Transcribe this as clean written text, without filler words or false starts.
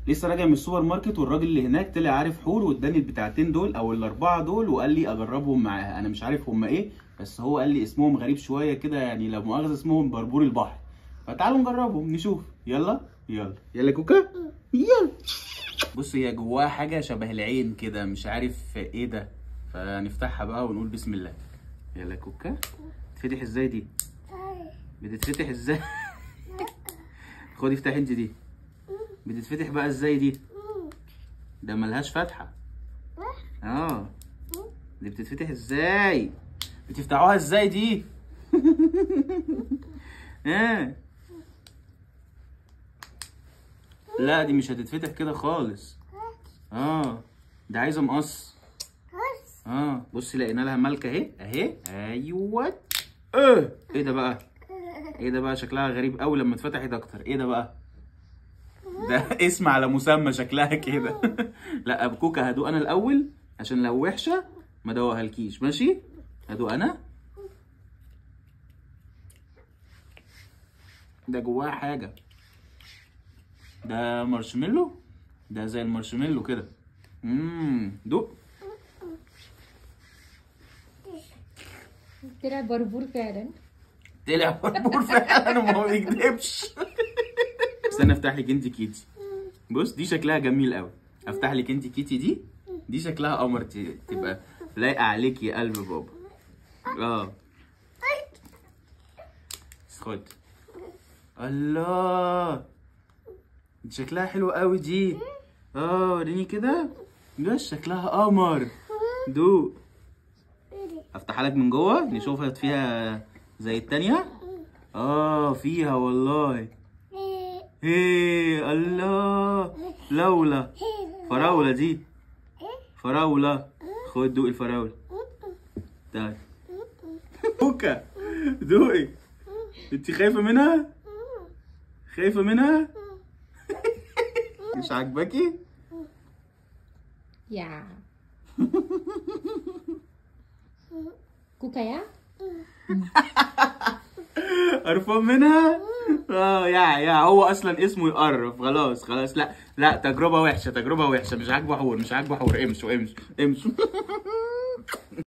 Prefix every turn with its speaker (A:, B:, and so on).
A: لسه راجع من السوبر ماركت، والراجل اللي هناك طلع عارف حور واداني البتاعتين دول او الاربعه دول، وقال لي اجربهم معاها. انا مش عارف هم ايه، بس هو قال لي اسمهم غريب شويه كده، يعني لا مؤاخذه اسمهم بربور البحر. فتعالوا نجربهم نشوف. يلا يلا يلا كوكا يلا. بص هي جواها حاجه شبه العين كده، مش عارف ايه ده، فنفتحها بقى ونقول بسم الله. يلا كوكا. تتفتح ازاي دي؟ بتتفتح ازاي؟ خدي افتحي انت دي. بتتفتح بقى ازاي دي؟ ده ملهاش فتحة. دي بتتفتح ازاي؟ بتفتحوها ازاي دي؟ لا دي مش هتتفتح كده خالص. ده عايزة مقص. بصي لقينا لها ملكة اهي اهي. ايوه. ايه ده بقى؟ ايه ده بقى؟ شكلها غريب قوي لما اتفتحت اكتر. ايه ده بقى؟ ده اسم على مسمى شكلها كده. لا بكوكا هدوق انا الاول عشان لو وحشه ما دوقهالكيش. ماشي هدوق انا. ده جواها حاجه. ده مارشميلو. ده زي المارشميلو كده. دوق.
B: طلع بربور فعلا.
A: طلع بربور فعلا وما بيكدبش. استنى افتح لك انت كيتي. بص دي شكلها جميل قوي. افتح لك انت كيتي دي. دي شكلها قمر، تبقى لايقه عليك يا قلب بابا. خد. الله دي شكلها حلو قوي دي. وريني كده. بس شكلها قمر. دوق. افتحها لك من جوه نشوفها فيها زي التانية. فيها والله. الله لولا فراولة دي. فراولة. خد دوقي الفراولة. تعالي كوكا دوقي. انت خايفة منها؟ خايفة منها؟ مش عاجباكي؟
B: يا كوكا يا
A: قرفان منها؟ يا هو اصلا اسمه يقرف. خلاص لا تجربة وحشة. مش عاجبه حور. امشوا.